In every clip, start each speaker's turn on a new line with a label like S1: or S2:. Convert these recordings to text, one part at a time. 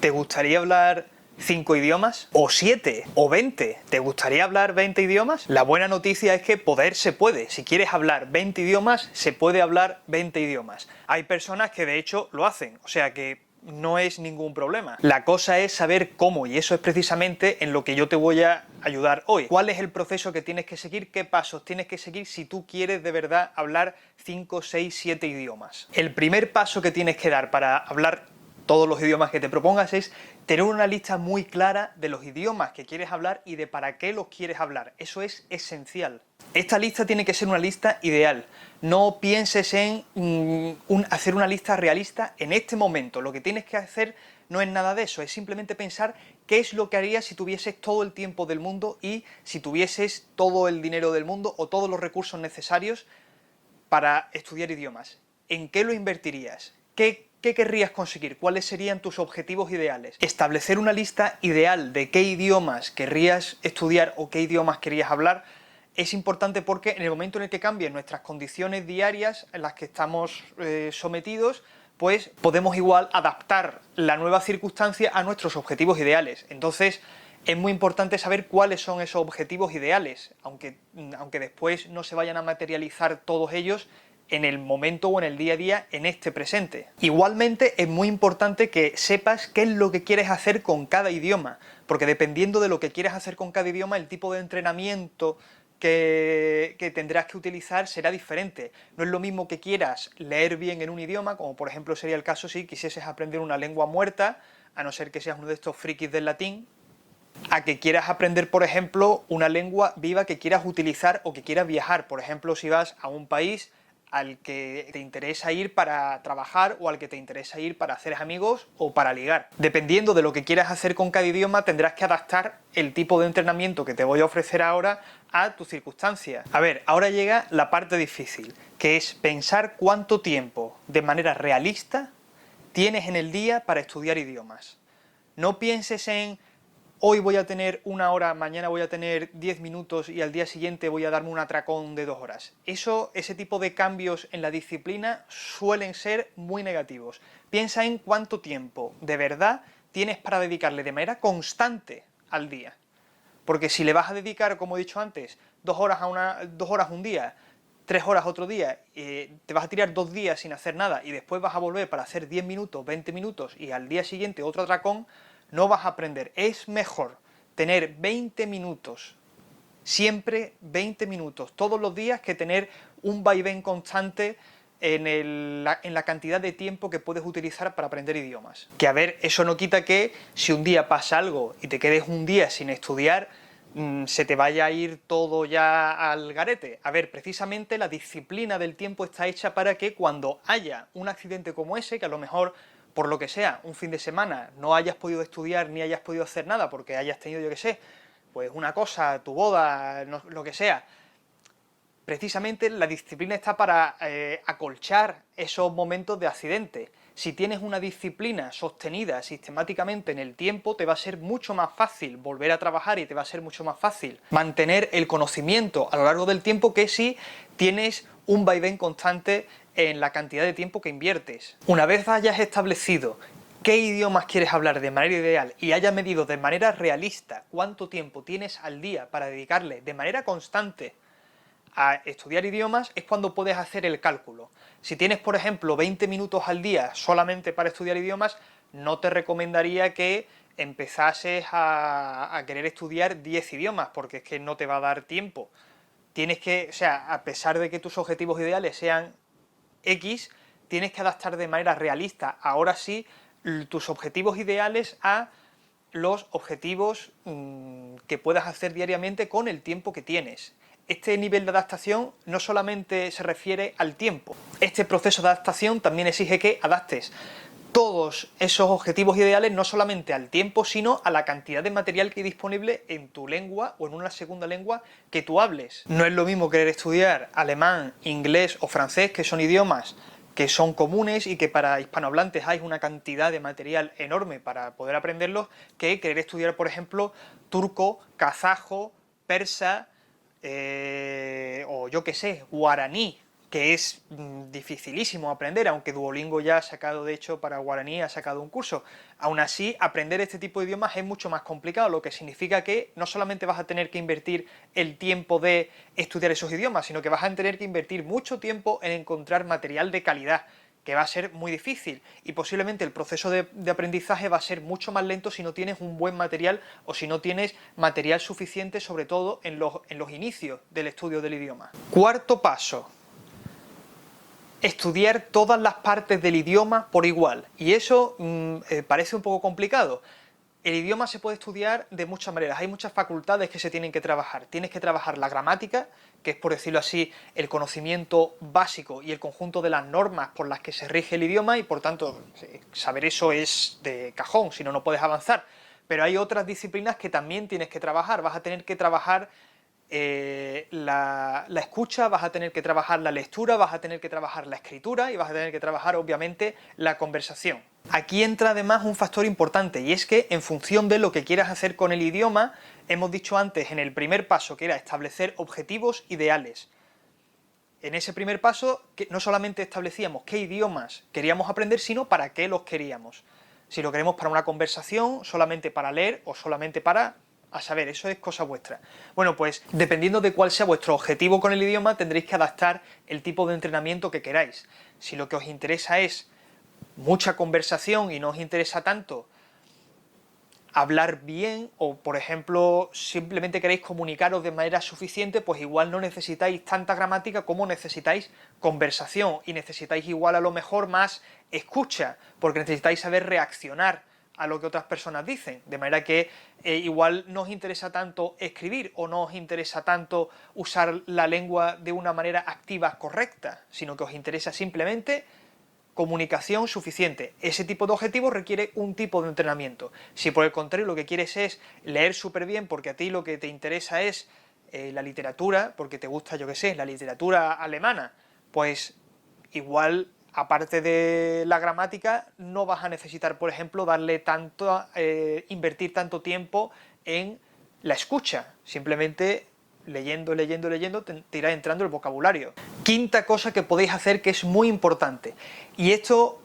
S1: ¿Te gustaría hablar 5 idiomas? ¿O 7? ¿O 20? ¿Te gustaría hablar 20 idiomas? La buena noticia es que poder se puede. Si quieres hablar 20 idiomas, se puede hablar 20 idiomas. Hay personas que de hecho lo hacen, o sea que no es ningún problema. La cosa es saber cómo, y eso es precisamente en lo que yo te voy a ayudar hoy. ¿Cuál es el proceso que tienes que seguir? ¿Qué pasos tienes que seguir si tú quieres de verdad hablar 5, 6, 7 idiomas? El primer paso que tienes que dar para hablar todos los idiomas que te propongas es tener una lista muy clara de los idiomas que quieres hablar y de para qué los quieres hablar. Eso es esencial. Esta lista tiene que ser una lista ideal. No pienses en hacer una lista realista en este momento. Lo que tienes que hacer no es nada de eso, es simplemente pensar qué es lo que harías si tuvieses todo el tiempo del mundo y si tuvieses todo el dinero del mundo o todos los recursos necesarios para estudiar idiomas. ¿En qué lo invertirías? ¿Qué querrías conseguir? ¿Cuáles serían tus objetivos ideales? Establecer una lista ideal de qué idiomas querrías estudiar o qué idiomas querías hablar es importante porque en el momento en el que cambien nuestras condiciones diarias en las que estamos sometidos, pues podemos igual adaptar la nueva circunstancia a nuestros objetivos ideales. Entonces, es muy importante saber cuáles son esos objetivos ideales, aunque después no se vayan a materializar todos ellos en el momento o en el día a día, en este presente. Igualmente es muy importante que sepas qué es lo que quieres hacer con cada idioma, porque dependiendo de lo que quieras hacer con cada idioma, el tipo de entrenamiento que tendrás que utilizar será diferente. No es lo mismo que quieras leer bien en un idioma, como por ejemplo sería el caso si quisieses aprender una lengua muerta, a no ser que seas uno de estos frikis del latín, a que quieras aprender, por ejemplo, una lengua viva que quieras utilizar o que quieras viajar. Por ejemplo, si vas a un país al que te interesa ir para trabajar o al que te interesa ir para hacer amigos o para ligar. Dependiendo de lo que quieras hacer con cada idioma, tendrás que adaptar el tipo de entrenamiento que te voy a ofrecer ahora a tu circunstancia. A ver, ahora llega la parte difícil, que es pensar cuánto tiempo, de manera realista, tienes en el día para estudiar idiomas. No pienses en hoy voy a tener 1 hora, mañana voy a tener 10 minutos y al día siguiente voy a darme un atracón de 2 horas. Ese tipo de cambios en la disciplina suelen ser muy negativos. Piensa en cuánto tiempo de verdad tienes para dedicarle de manera constante al día. Porque si le vas a dedicar, como he dicho antes, 2 horas un día, 3 horas otro día, te vas a tirar 2 días sin hacer nada y después vas a volver para hacer 10 minutos, 20 minutos y al día siguiente otro atracón, no vas a aprender. Es mejor tener 20 minutos, siempre 20 minutos, todos los días, que tener un vaivén constante en la cantidad de tiempo que puedes utilizar para aprender idiomas. Que a ver, eso no quita que si un día pasa algo y te quedes un día sin estudiar, se te vaya a ir todo ya al garete. A ver, precisamente la disciplina del tiempo está hecha para que cuando haya un accidente como ese, que a lo mejor por lo que sea, un fin de semana no hayas podido estudiar ni hayas podido hacer nada porque hayas tenido, yo qué sé, pues una cosa, tu boda, lo que sea, precisamente la disciplina está para acolchar esos momentos de accidente. Si tienes una disciplina sostenida sistemáticamente en el tiempo, te va a ser mucho más fácil volver a trabajar y te va a ser mucho más fácil mantener el conocimiento a lo largo del tiempo que si tienes un vaivén constante en la cantidad de tiempo que inviertes. Una vez hayas establecido qué idiomas quieres hablar de manera ideal y hayas medido de manera realista cuánto tiempo tienes al día para dedicarle de manera constante a estudiar idiomas, es cuando puedes hacer el cálculo. Si tienes, por ejemplo, 20 minutos al día solamente para estudiar idiomas, no te recomendaría que empezases a querer estudiar 10 idiomas, porque es que no te va a dar tiempo. Tienes que, o sea, a pesar de que tus objetivos ideales sean X, tienes que adaptar de manera realista, ahora sí, tus objetivos ideales a los objetivos que puedas hacer diariamente con el tiempo que tienes. Este nivel de adaptación no solamente se refiere al tiempo, este proceso de adaptación también exige que adaptes todos esos objetivos ideales no solamente al tiempo, sino a la cantidad de material que hay disponible en tu lengua o en una segunda lengua que tú hables. No es lo mismo querer estudiar alemán, inglés o francés, que son idiomas que son comunes y que para hispanohablantes hay una cantidad de material enorme para poder aprenderlos, que querer estudiar, por ejemplo, turco, kazajo, persa, o yo qué sé, guaraní. que es dificilísimo aprender, aunque Duolingo ya ha sacado, de hecho, para guaraní ha sacado un curso. Aún así, aprender este tipo de idiomas es mucho más complicado, lo que significa que no solamente vas a tener que invertir el tiempo de estudiar esos idiomas, sino que vas a tener que invertir mucho tiempo en encontrar material de calidad, que va a ser muy difícil, y posiblemente el proceso de aprendizaje va a ser mucho más lento si no tienes un buen material o si no tienes material suficiente, sobre todo en los inicios del estudio del idioma. Cuarto paso: estudiar todas las partes del idioma por igual, y eso parece un poco complicado. El idioma se puede estudiar de muchas maneras, hay muchas facultades que se tienen que trabajar. Tienes que trabajar la gramática, que es, por decirlo así, el conocimiento básico y el conjunto de las normas por las que se rige el idioma, y por tanto saber eso es de cajón, si no, no puedes avanzar. Pero hay otras disciplinas que también tienes que trabajar. Vas a tener que trabajar la escucha, vas a tener que trabajar la lectura, vas a tener que trabajar la escritura y vas a tener que trabajar, obviamente, la conversación. Aquí entra además un factor importante, y es que en función de lo que quieras hacer con el idioma, hemos dicho antes en el primer paso que era establecer objetivos ideales. En ese primer paso no solamente establecíamos qué idiomas queríamos aprender, sino para qué los queríamos. Si lo queremos para una conversación, solamente para leer o solamente para... a saber, eso es cosa vuestra. Bueno, pues dependiendo de cuál sea vuestro objetivo con el idioma, tendréis que adaptar el tipo de entrenamiento que queráis. Si lo que os interesa es mucha conversación y no os interesa tanto hablar bien, o por ejemplo simplemente queréis comunicaros de manera suficiente, pues igual no necesitáis tanta gramática como necesitáis conversación, y necesitáis igual a lo mejor más escucha, porque necesitáis saber reaccionar a lo que otras personas dicen, de manera que igual no os interesa tanto escribir o no os interesa tanto usar la lengua de una manera activa correcta, sino que os interesa simplemente comunicación suficiente. Ese tipo de objetivo requiere un tipo de entrenamiento. Si por el contrario lo que quieres es leer súper bien porque a ti lo que te interesa es la literatura, porque te gusta, yo qué sé, la literatura alemana, pues igual, aparte de la gramática, no vas a necesitar, por ejemplo, invertir tanto tiempo en la escucha. Simplemente leyendo, te irá entrando el vocabulario. Quinta cosa que podéis hacer, que es muy importante, y esto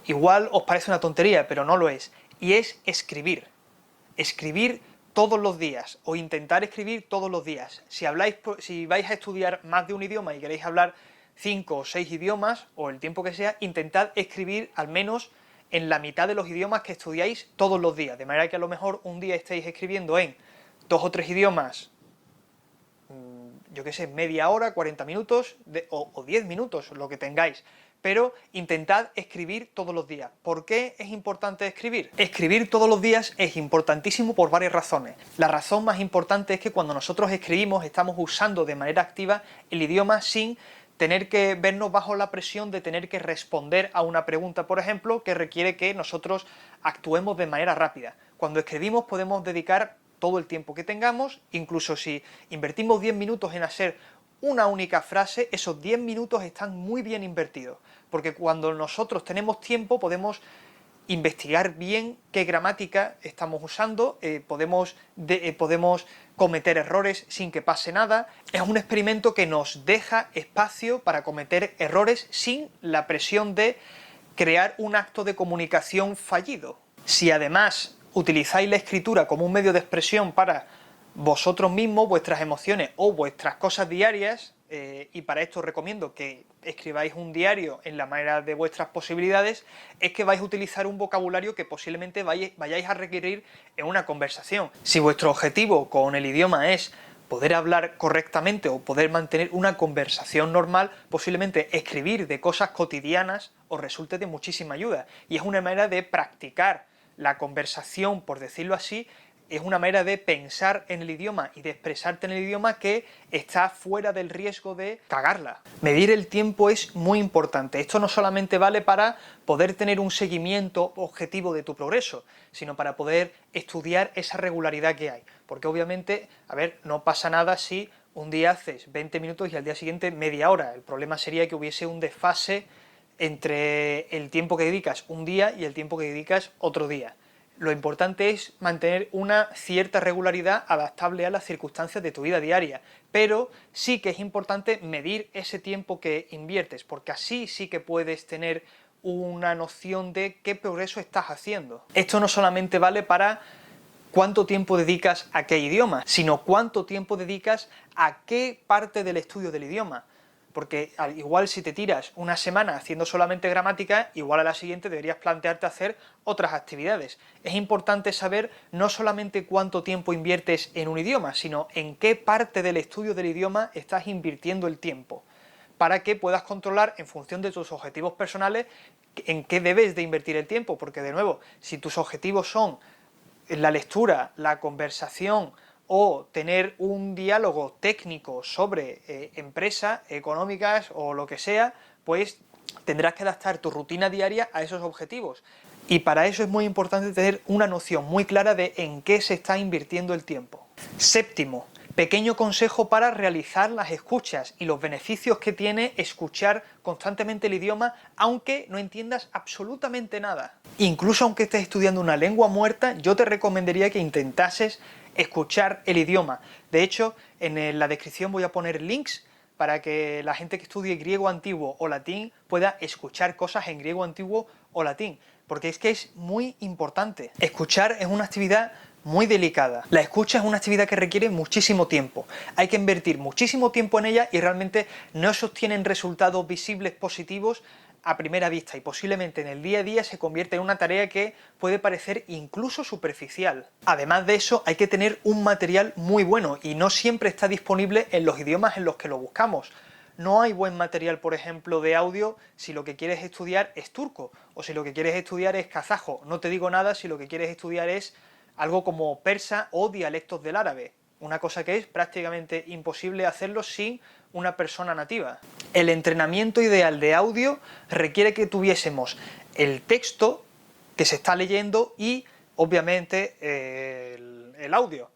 S1: igual os parece una tontería, pero no lo es, y es escribir. Escribir todos los días, o intentar escribir todos los días. Si vais a estudiar más de un idioma y queréis hablar 5 o 6 idiomas, o el tiempo que sea, intentad escribir al menos en la mitad de los idiomas que estudiáis todos los días, de manera que a lo mejor un día estéis escribiendo en 2 o 3 idiomas, yo qué sé, media hora, 40 minutos o 10 minutos, lo que tengáis, pero intentad escribir todos los días. ¿Por qué es importante escribir? Escribir todos los días es importantísimo por varias razones. La razón más importante es que cuando nosotros escribimos estamos usando de manera activa el idioma sin tener que vernos bajo la presión de tener que responder a una pregunta, por ejemplo, que requiere que nosotros actuemos de manera rápida. Cuando escribimos podemos dedicar todo el tiempo que tengamos, incluso si invertimos 10 minutos en hacer una única frase, esos 10 minutos están muy bien invertidos, porque cuando nosotros tenemos tiempo podemos investigar bien qué gramática estamos usando, podemos cometer errores sin que pase nada. Es un experimento que nos deja espacio para cometer errores sin la presión de crear un acto de comunicación fallido. Si además utilizáis la escritura como un medio de expresión para vosotros mismos, vuestras emociones o vuestras cosas diarias, y para esto os recomiendo que escribáis un diario en la manera de vuestras posibilidades, es que vais a utilizar un vocabulario que posiblemente vayáis a requerir en una conversación. Si vuestro objetivo con el idioma es poder hablar correctamente o poder mantener una conversación normal, posiblemente escribir de cosas cotidianas os resulte de muchísima ayuda, y es una manera de practicar la conversación, por decirlo así. Es una manera de pensar en el idioma y de expresarte en el idioma que está fuera del riesgo de cagarla. Medir el tiempo es muy importante. Esto no solamente vale para poder tener un seguimiento objetivo de tu progreso, sino para poder estudiar esa regularidad que hay. Porque obviamente, a ver, no pasa nada si un día haces 20 minutos y al día siguiente media hora. El problema sería que hubiese un desfase entre el tiempo que dedicas un día y el tiempo que dedicas otro día. Lo importante es mantener una cierta regularidad adaptable a las circunstancias de tu vida diaria, pero sí que es importante medir ese tiempo que inviertes, porque así sí que puedes tener una noción de qué progreso estás haciendo. Esto no solamente vale para cuánto tiempo dedicas a qué idioma, sino cuánto tiempo dedicas a qué parte del estudio del idioma. Porque al igual si te tiras una semana haciendo solamente gramática, igual a la siguiente deberías plantearte hacer otras actividades. Es importante saber no solamente cuánto tiempo inviertes en un idioma, sino en qué parte del estudio del idioma estás invirtiendo el tiempo, para que puedas controlar en función de tus objetivos personales en qué debes de invertir el tiempo, porque de nuevo, si tus objetivos son la lectura, la conversación o tener un diálogo técnico sobre empresas económicas o lo que sea, pues tendrás que adaptar tu rutina diaria a esos objetivos. Y para eso es muy importante tener una noción muy clara de en qué se está invirtiendo el tiempo. Séptimo, pequeño consejo para realizar las escuchas y los beneficios que tiene escuchar constantemente el idioma aunque no entiendas absolutamente nada. Incluso aunque estés estudiando una lengua muerta, yo te recomendaría que intentases escuchar el idioma. De hecho, en la descripción voy a poner links para que la gente que estudie griego antiguo o latín pueda escuchar cosas en griego antiguo o latín, porque es que es muy importante. Escuchar es una actividad muy delicada. La escucha es una actividad que requiere muchísimo tiempo. Hay que invertir muchísimo tiempo en ella y realmente no se obtienen resultados visibles positivos a primera vista y posiblemente en el día a día se convierte en una tarea que puede parecer incluso superficial. Además de eso, hay que tener un material muy bueno y no siempre está disponible en los idiomas en los que lo buscamos. No hay buen material, por ejemplo, de audio si lo que quieres estudiar es turco o si lo que quieres estudiar es kazajo. No te digo nada si lo que quieres estudiar es algo como persa o dialectos del árabe, una cosa que es prácticamente imposible hacerlo sin una persona nativa. El entrenamiento ideal de audio requiere que tuviésemos el texto que se está leyendo y, obviamente, el audio,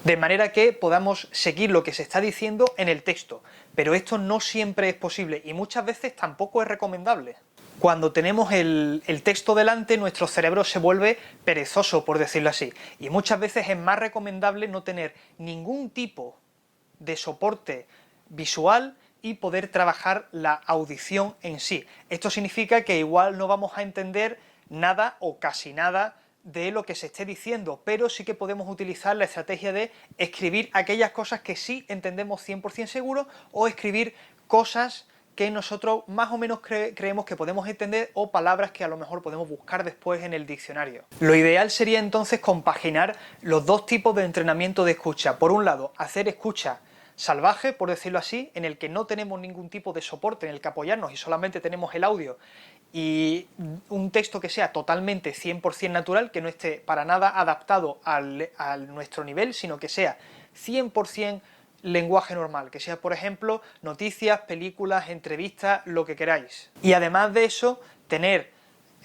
S1: de manera que podamos seguir lo que se está diciendo en el texto, pero esto no siempre es posible y muchas veces tampoco es recomendable. Cuando tenemos el texto delante, nuestro cerebro se vuelve perezoso, por decirlo así, y muchas veces es más recomendable no tener ningún tipo de soporte visual y poder trabajar la audición en sí. Esto significa que igual no vamos a entender nada o casi nada de lo que se esté diciendo, pero sí que podemos utilizar la estrategia de escribir aquellas cosas que sí entendemos 100% seguro o escribir cosas que nosotros más o menos creemos que podemos entender o palabras que a lo mejor podemos buscar después en el diccionario. Lo ideal sería entonces compaginar los dos tipos de entrenamiento de escucha. Por un lado, hacer escucha salvaje, por decirlo así, en el que no tenemos ningún tipo de soporte en el que apoyarnos y solamente tenemos el audio y un texto que sea totalmente 100% natural, que no esté para nada adaptado a nuestro nivel, sino que sea 100% lenguaje normal, que sea, por ejemplo, noticias, películas, entrevistas, lo que queráis. Y además de eso, tener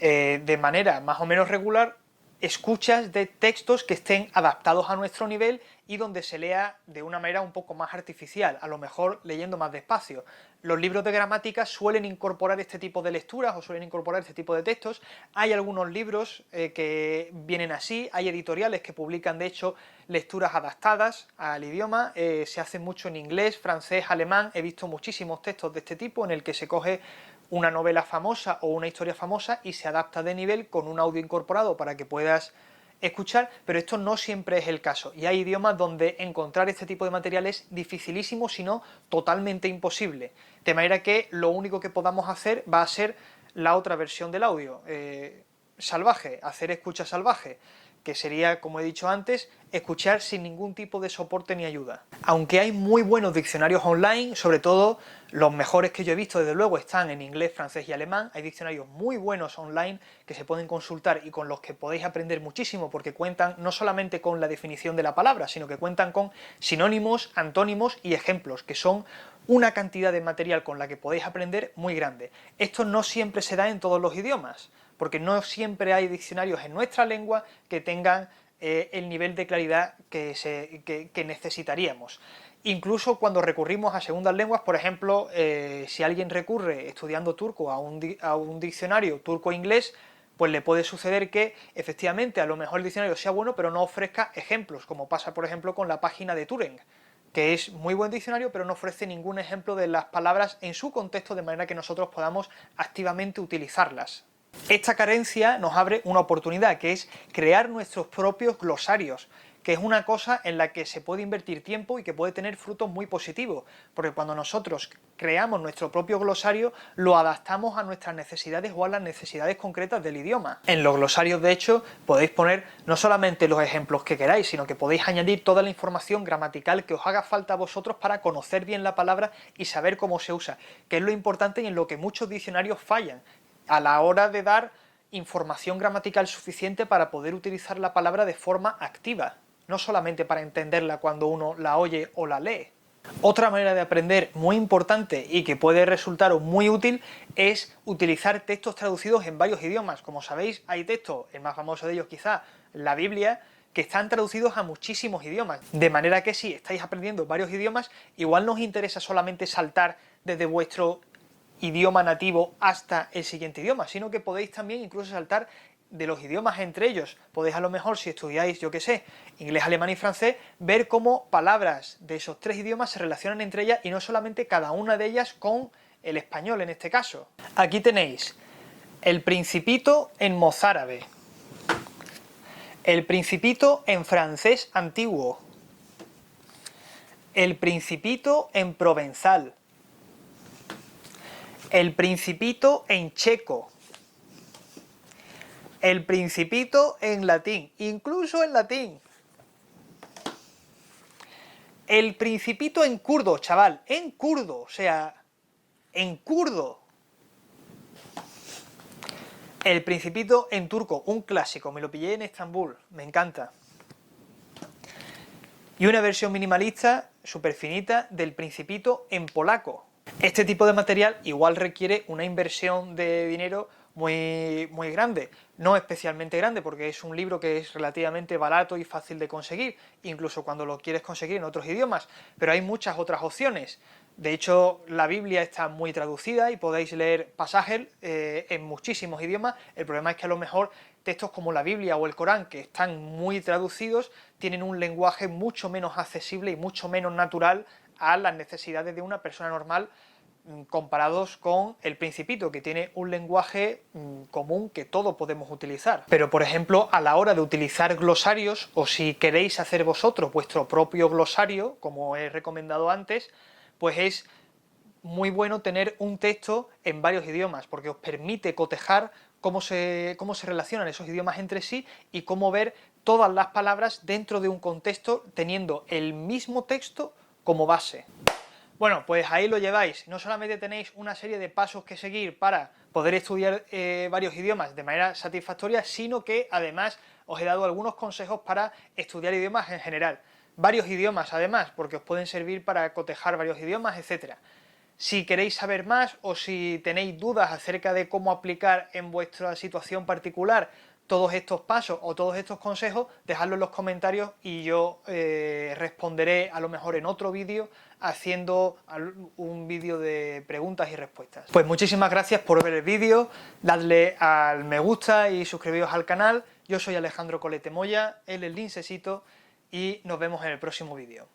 S1: de manera más o menos regular escuchas de textos que estén adaptados a nuestro nivel y donde se lea de una manera un poco más artificial, a lo mejor leyendo más despacio. Los libros de gramática suelen incorporar este tipo de lecturas o suelen incorporar este tipo de textos. Hay algunos libros que vienen así, hay editoriales que publican de hecho lecturas adaptadas al idioma, se hace mucho en inglés, francés, alemán, he visto muchísimos textos de este tipo en el que se coge una novela famosa o una historia famosa y se adapta de nivel con un audio incorporado para que puedas escuchar, pero esto no siempre es el caso y hay idiomas donde encontrar este tipo de material es dificilísimo, si no totalmente imposible, de manera que lo único que podamos hacer va a ser la otra versión del audio, salvaje, hacer escucha salvaje, que sería, como he dicho antes, escuchar sin ningún tipo de soporte ni ayuda. Aunque hay muy buenos diccionarios online, sobre todo los mejores que yo he visto, desde luego, están en inglés, francés y alemán. Hay diccionarios muy buenos online que se pueden consultar y con los que podéis aprender muchísimo, porque cuentan no solamente con la definición de la palabra, sino que cuentan con sinónimos, antónimos y ejemplos, que son una cantidad de material con la que podéis aprender muy grande. Esto no siempre se da en todos los idiomas, porque no siempre hay diccionarios en nuestra lengua que tengan el nivel de claridad que necesitaríamos. Incluso cuando recurrimos a segundas lenguas, por ejemplo, si alguien recurre estudiando turco a un diccionario turco-inglés, pues le puede suceder que efectivamente a lo mejor el diccionario sea bueno pero no ofrezca ejemplos, como pasa por ejemplo con la página de Turing, que es muy buen diccionario pero no ofrece ningún ejemplo de las palabras en su contexto de manera que nosotros podamos activamente utilizarlas. Esta carencia nos abre una oportunidad, que es crear nuestros propios glosarios, que es una cosa en la que se puede invertir tiempo y que puede tener frutos muy positivos, porque cuando nosotros creamos nuestro propio glosario, lo adaptamos a nuestras necesidades o a las necesidades concretas del idioma. En los glosarios, de hecho, podéis poner no solamente los ejemplos que queráis, sino que podéis añadir toda la información gramatical que os haga falta a vosotros para conocer bien la palabra y saber cómo se usa, que es lo importante y en lo que muchos diccionarios fallan, a la hora de dar información gramatical suficiente para poder utilizar la palabra de forma activa, no solamente para entenderla cuando uno la oye o la lee. Otra manera de aprender muy importante y que puede resultaros muy útil es utilizar textos traducidos en varios idiomas. Como sabéis, hay textos, el más famoso de ellos quizá, la Biblia, que están traducidos a muchísimos idiomas, de manera que si estáis aprendiendo varios idiomas, igual no os interesa solamente saltar desde vuestro idioma nativo hasta el siguiente idioma, sino que podéis también incluso saltar de los idiomas entre ellos. Podéis a lo mejor, si estudiáis, yo que sé, inglés, alemán y francés, ver cómo palabras de esos tres idiomas se relacionan entre ellas y no solamente cada una de ellas con el español en este caso. Aquí tenéis el Principito en mozárabe, el Principito en francés antiguo, el Principito en provenzal, el Principito en checo, el Principito en latín, incluso en latín, el Principito en kurdo, chaval, en kurdo, o sea, en kurdo, el Principito en turco, un clásico, me lo pillé en Estambul, me encanta, y una versión minimalista, súper finita, del Principito en polaco. Este tipo de material igual requiere una inversión de dinero muy grande, no especialmente grande porque es un libro que es relativamente barato y fácil de conseguir, incluso cuando lo quieres conseguir en otros idiomas, pero hay muchas otras opciones. De hecho, la Biblia está muy traducida y podéis leer pasajes en muchísimos idiomas. El problema es que a lo mejor textos como la Biblia o el Corán, que están muy traducidos, tienen un lenguaje mucho menos accesible y mucho menos natural a las necesidades de una persona normal, comparados con el Principito, que tiene un lenguaje común que todos podemos utilizar. Pero, por ejemplo, a la hora de utilizar glosarios, o si queréis hacer vosotros vuestro propio glosario, como he recomendado antes, pues es muy bueno tener un texto en varios idiomas, porque os permite cotejar cómo se relacionan esos idiomas entre sí y cómo ver todas las palabras dentro de un contexto teniendo el mismo texto como base. Bueno, pues ahí lo lleváis. No solamente tenéis una serie de pasos que seguir para poder estudiar varios idiomas de manera satisfactoria, sino que además os he dado algunos consejos para estudiar idiomas en general. Varios idiomas además, porque os pueden servir para cotejar varios idiomas, etc. Si queréis saber más o si tenéis dudas acerca de cómo aplicar en vuestra situación particular todos estos pasos o todos estos consejos, dejadlo en los comentarios y yo responderé a lo mejor en otro vídeo haciendo un vídeo de preguntas y respuestas. Pues muchísimas gracias por ver el vídeo, dadle al me gusta y suscribiros al canal. Yo soy Alejandro Colete Moya, él es Lincesito y nos vemos en el próximo vídeo.